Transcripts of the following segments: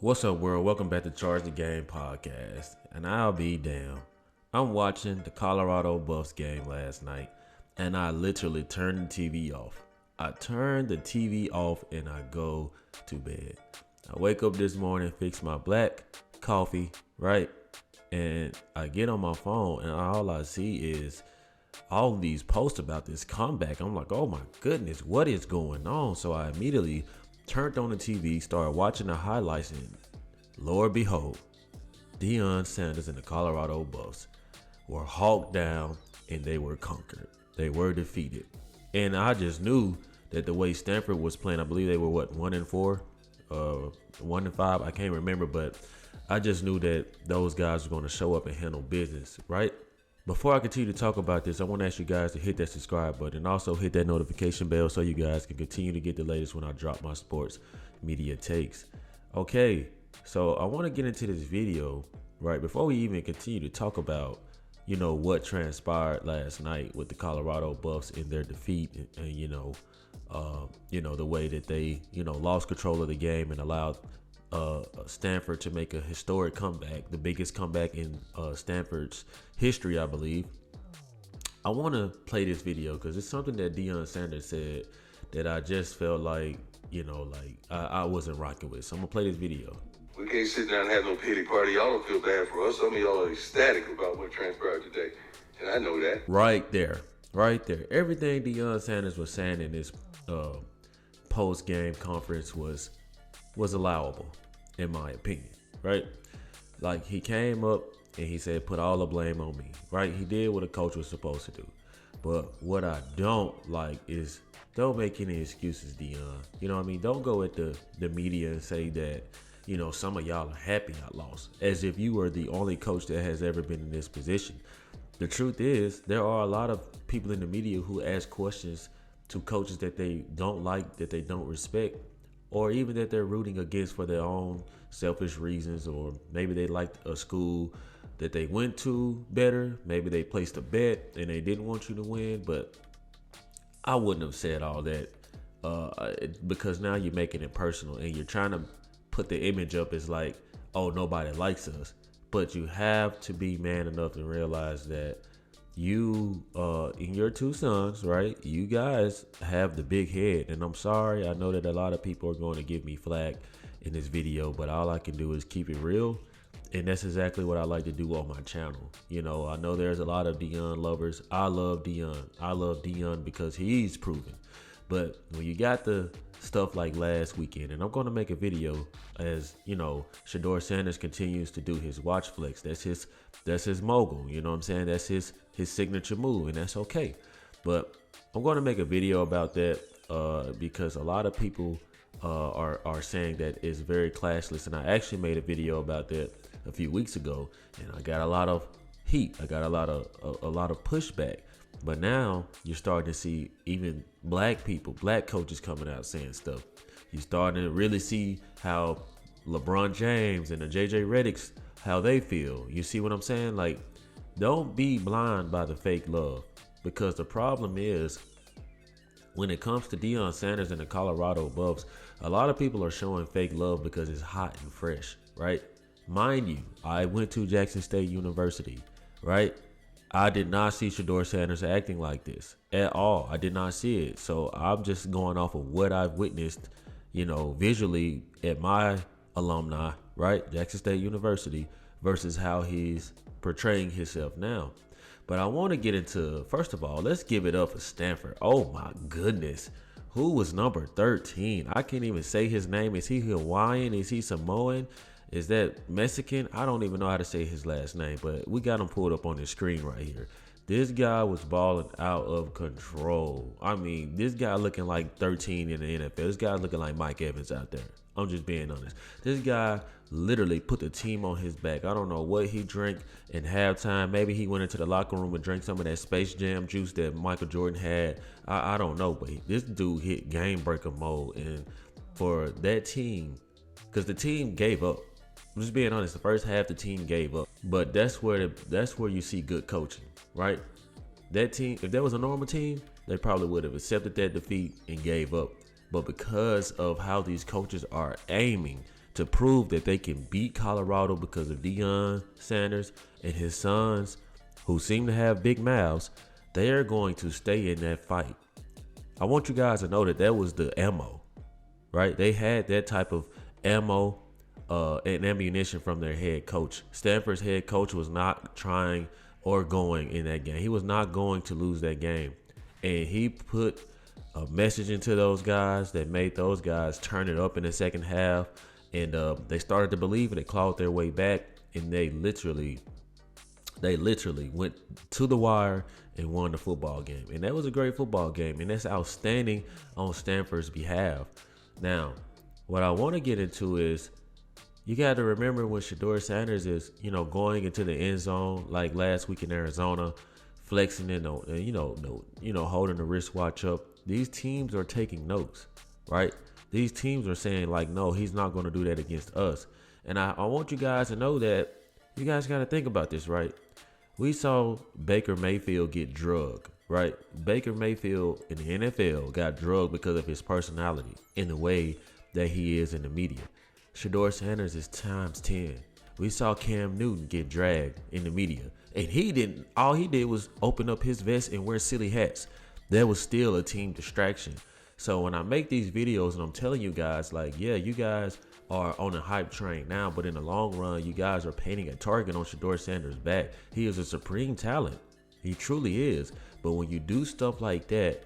What's up, world? Welcome back to Charge the Game podcast. And I'll be damned. I'm watching the Colorado Buffs game last night, and I literally turned the TV off. I turned the TV off and I go to bed. I wake up this morning, fix my black coffee, right? And I get on my phone, and all I see is all these posts about this comeback. I'm like, oh my goodness, what is going on? So I immediately turned on the TV, started watching the highlights, and Lord behold, Deion Sanders and the Colorado Buffs were hawked down and they were conquered. They were defeated. And I just knew that the way Stanford was playing, I believe they were 1-4, 1-5, I can't remember, but I just knew that those guys were going to show up and handle business, right? Before I continue to talk about this, I want to ask you guys to hit that subscribe button and also hit that notification bell so you guys can continue to get the latest when I drop my sports media takes. Okay, so I want to get into this video, right, before we even continue to talk about, what transpired last night with the Colorado Buffs in their defeat and the way that they, lost control of the game and allowed Stanford to make a historic comeback, the biggest comeback in Stanford's history, I believe. I want to play this video because it's something that Deion Sanders said that I just felt like, I wasn't rocking with. So I'm going to play this video. We can't sit down and have no pity party. Y'all don't feel bad for us. Some of y'all are ecstatic about what transpired today. And I know that. Right there. Everything Deion Sanders was saying in this post-game conference was allowable, in my opinion, right? Like, he came up and he said, put all the blame on me, right? He did what a coach was supposed to do. But what I don't like is, don't make any excuses, Deion. You know what I mean? Don't go at the media and say that, some of y'all are happy I lost, as if you were the only coach that has ever been in this position. The truth is, there are a lot of people in the media who ask questions to coaches that they don't like, that they don't respect, or even that they're rooting against for their own selfish reasons, or maybe they liked a school that they went to better. Maybe they placed a bet and they didn't want you to win, but I wouldn't have said all that because now you're making it personal and you're trying to put the image up as like, oh, nobody likes us. But you have to be man enough to realize that you and your two sons, right? You guys have the big head. And I'm sorry, I know that a lot of people are going to give me flack in this video, but all I can do is keep it real. And that's exactly what I like to do on my channel. I know there's a lot of Deion lovers. I love Deion because he's proven. But when you got the stuff like last weekend, and I'm going to make a video as, Sheduer Sanders continues to do his watch flex. That's his mogul. You know what I'm saying? That's his signature move, and that's okay. But I'm going to make a video about that because a lot of people are saying that it's very classless. And I actually made a video about that a few weeks ago, and I got a lot of heat. I got a lot of pushback. But now you're starting to see even black coaches coming out saying stuff. You're starting to really see how LeBron James and the JJ Redicks, how they feel. You see what I'm saying? Like, don't be blind by the fake love, because the problem is when it comes to Deion Sanders and the Colorado Buffs, a lot of people are showing fake love because it's hot and fresh, right? Mind you, I went to Jackson State University, right? I did not see Sheduer Sanders acting like this at all. I did not see it. So I'm just going off of what I've witnessed, visually at my alumni, right? Jackson State University, versus how he's portraying himself now. But I want to get into, first of all, let's give it up for Stanford. Oh my goodness. Who was number 13? I can't even say his name. Is he Hawaiian? Is he Samoan? Is that Mexican? I don't even know how to say his last name, but we got him pulled up on the screen right here. This guy was balling out of control. I mean, this guy looking like 13 in the NFL. This guy looking like Mike Evans out there. I'm just being honest. This guy literally put the team on his back. I don't know what he drank in halftime. Maybe he went into the locker room and drank some of that Space Jam juice that Michael Jordan had. I don't know, but this dude hit game breaker mode. And for that team, because the team gave up. I'm just being honest, the first half the team gave up. But that's where you see good coaching, right? That team, if there was a normal team, they probably would have accepted that defeat and gave up. But because of how these coaches are aiming to prove that they can beat Colorado because of Deion Sanders and his sons, who seem to have big mouths. They are going to stay in that fight. I want you guys to know that was the ammo, right? They had that type of ammo and ammunition from their head coach. Stanford's head coach was not trying or going in that game. He was not going to lose that game. And he put a message into those guys that made those guys turn it up in the second half. And they started to believe it. They clawed their way back. And they literally went to the wire and won the football game. And that was a great football game. And that's outstanding on Stanford's behalf. Now, what I want to get into is, you got to remember when Sheduer Sanders is, going into the end zone like last week in Arizona, flexing and holding the wristwatch up. These teams are taking notes, right? These teams are saying like, no, he's not going to do that against us. And I want you guys to know that you guys got to think about this, right? We saw Baker Mayfield get drugged, right? Baker Mayfield in the NFL got drugged because of his personality in the way that he is in the media. Sheduer Sanders is times 10. We saw Cam Newton get dragged in the media, and all he did was open up his vest and wear silly hats. That was still a team distraction. So when I make these videos and I'm telling you guys, like, yeah, you guys are on a hype train now, but in the long run, you guys are painting a target on Sheduer Sanders' back. He is a supreme talent. He truly is. But when you do stuff like that,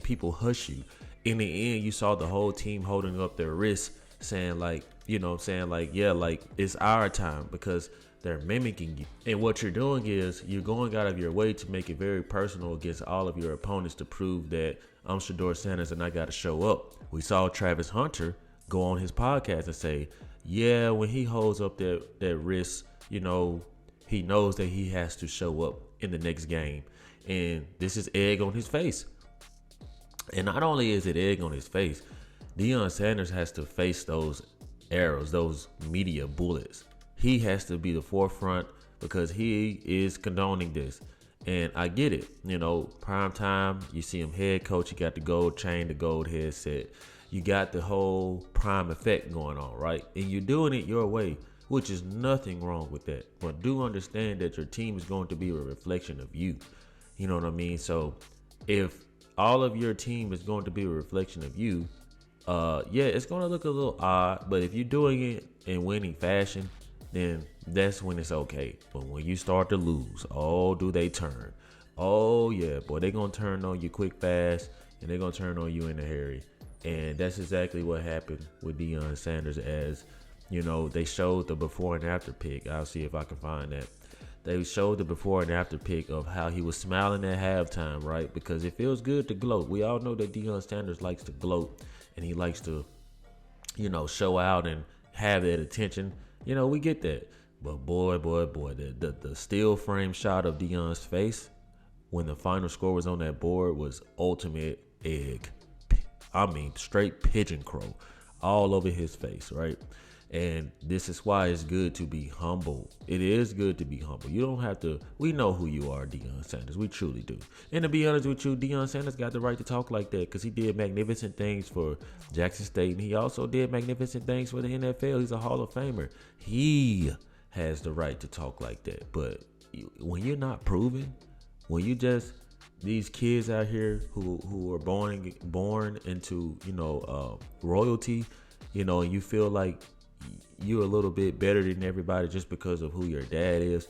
people hush you. In the end, you saw the whole team holding up their wrists, saying like, yeah, like it's our time, because they're mimicking you. And what you're doing is you're going out of your way to make it very personal against all of your opponents to prove that I'm Sheduer Sanders and I got to show up. We saw Travis Hunter go on his podcast and say, yeah, when he holds up that wrist, he knows that he has to show up in the next game. And this is egg on his face. And not only is it egg on his face, Deion Sanders has to face those arrows, those media bullets. He has to be the forefront because he is condoning this. And I get it. Prime time, you see him head coach, you got the gold chain, the gold headset. You got the whole prime effect going on, right? And you're doing it your way, which is nothing wrong with that. But do understand that your team is going to be a reflection of you. You know what I mean? So if all of your team is going to be a reflection of you, it's going to look a little odd. But if you're doing it in winning fashion, then that's when it's okay. But when you start to lose, oh, do they turn? Oh, yeah, boy, they're going to turn on you quick, fast, and they're going to turn on you in a hurry. And that's exactly what happened with Deion Sanders, as, they showed the before and after pic. I'll see if I can find that. They showed the before and after pic of how he was smiling at halftime, right? Because it feels good to gloat. We all know that Deion Sanders likes to gloat, and he likes to, show out and have that attention. We get that. But boy, the still frame shot of Deion's face when the final score was on that board was ultimate egg. I mean, straight pigeon crow all over his face, right? And this is why it's good to be humble. It is good to be humble. You don't have to. We know who you are, Deion Sanders. We truly do. And to be honest with you, Deion Sanders got the right to talk like that because he did magnificent things for Jackson State. And he also did magnificent things for the NFL. He's a Hall of Famer. He has the right to talk like that. But when you're not proven, when you just these kids out here who are born into royalty, and you feel like you're a little bit better than everybody just because of who your dad is.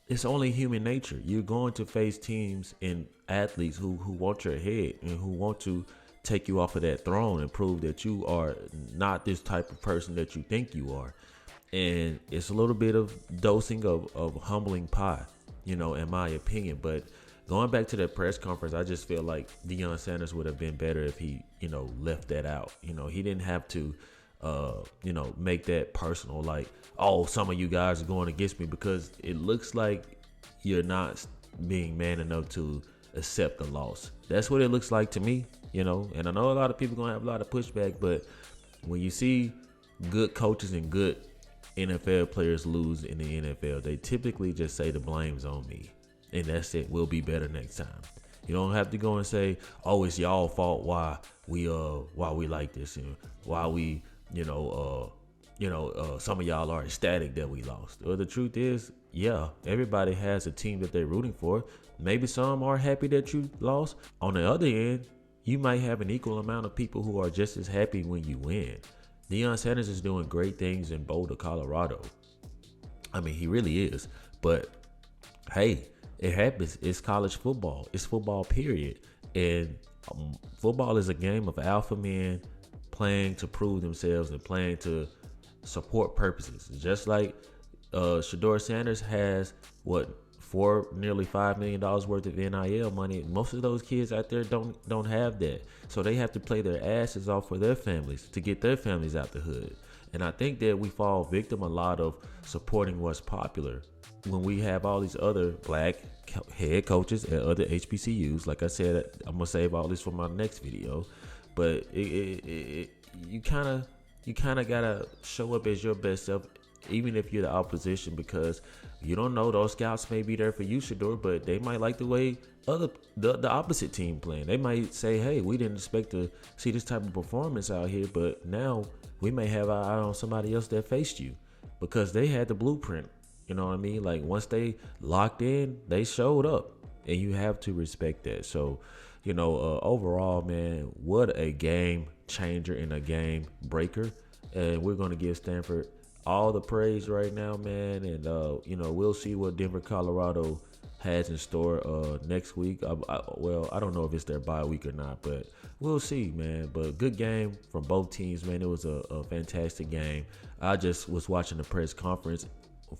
It's only human nature. You're going to face teams and athletes who want your head and who want to take you off of that throne and prove that you are not this type of person that you think you are. And it's a little bit of dosing of humbling pie, in my opinion. But going back to the press conference, I just feel like Deion Sanders would have been better if he, left that out. He didn't have to make that personal, like, oh, some of you guys are going against me, because it looks like you're not being man enough to accept the loss. That's what it looks like to me, and I know a lot of people are going to have a lot of pushback, but when you see good coaches and good NFL players lose in the NFL, they typically just say the blame's on me, and that's it. We'll be better next time. You don't have to go and say, oh, it's y'all fault why we like this and why we some of y'all are ecstatic that we lost. Well, the truth is, yeah, everybody has a team that they're rooting for. Maybe some are happy that you lost. On the other end, you might have an equal amount of people who are just as happy when you win. Deion Sanders is doing great things in Boulder, Colorado. I mean, he really is. But hey, it happens. It's college football. It's football, period. And football is a game of alpha men playing to prove themselves and playing to support purposes. Just like Sheduer Sanders has nearly $5 million worth of NIL money. Most of those kids out there don't have that. So they have to play their asses off for their families to get their families out the hood. And I think that we fall victim a lot of supporting what's popular when we have all these other black head coaches at other HBCUs. Like I said, I'm gonna save all this for my next video. But you kind of gotta show up as your best self, even if you're the opposition, because you don't know, those scouts may be there for you, Sheduer, but they might like the way the opposite team playing. They might say, hey, we didn't expect to see this type of performance out here, but now we may have our eye on somebody else that faced you because they had the blueprint. You know what I mean? Like, once they locked in, they showed up, and you have to respect that. So, overall, man, what a game changer and a game breaker. And we're going to give Stanford all the praise right now, man. And, we'll see what Denver, Colorado has in store next week. I don't know if it's their bye week or not, but we'll see, man. But good game from both teams, man. It was a fantastic game. I just was watching the press conference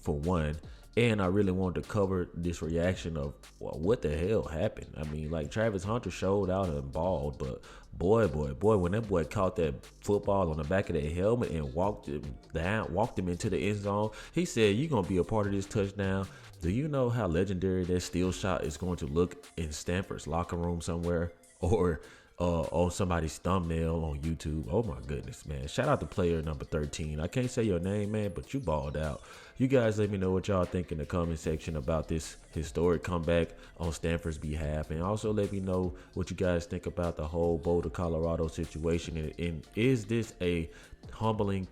for one, and I really wanted to cover this reaction of what the hell happened. I mean, like, Travis Hunter showed out and balled, but boy, when that boy caught that football on the back of the helmet and walked him into the end zone, he said, "You're gonna be a part of this touchdown." Do you know how legendary that still shot is going to look in Stanford's locker room somewhere, or on somebody's thumbnail on YouTube? Oh my goodness, man. Shout out to player number 13. I can't say your name, man, but you balled out. You guys let me know what y'all think in the comment section about this historic comeback on Stanford's behalf. And also let me know what you guys think about the whole Boulder, Colorado situation. And is this a humbling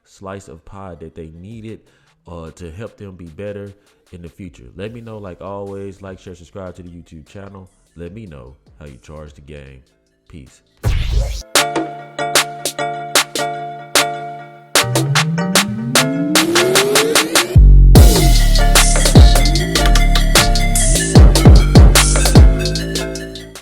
slice of pie that they needed to help them be better in the future? Let me know. Like always, like, share, subscribe to the YouTube channel. Let me know how you charge the game. Peace.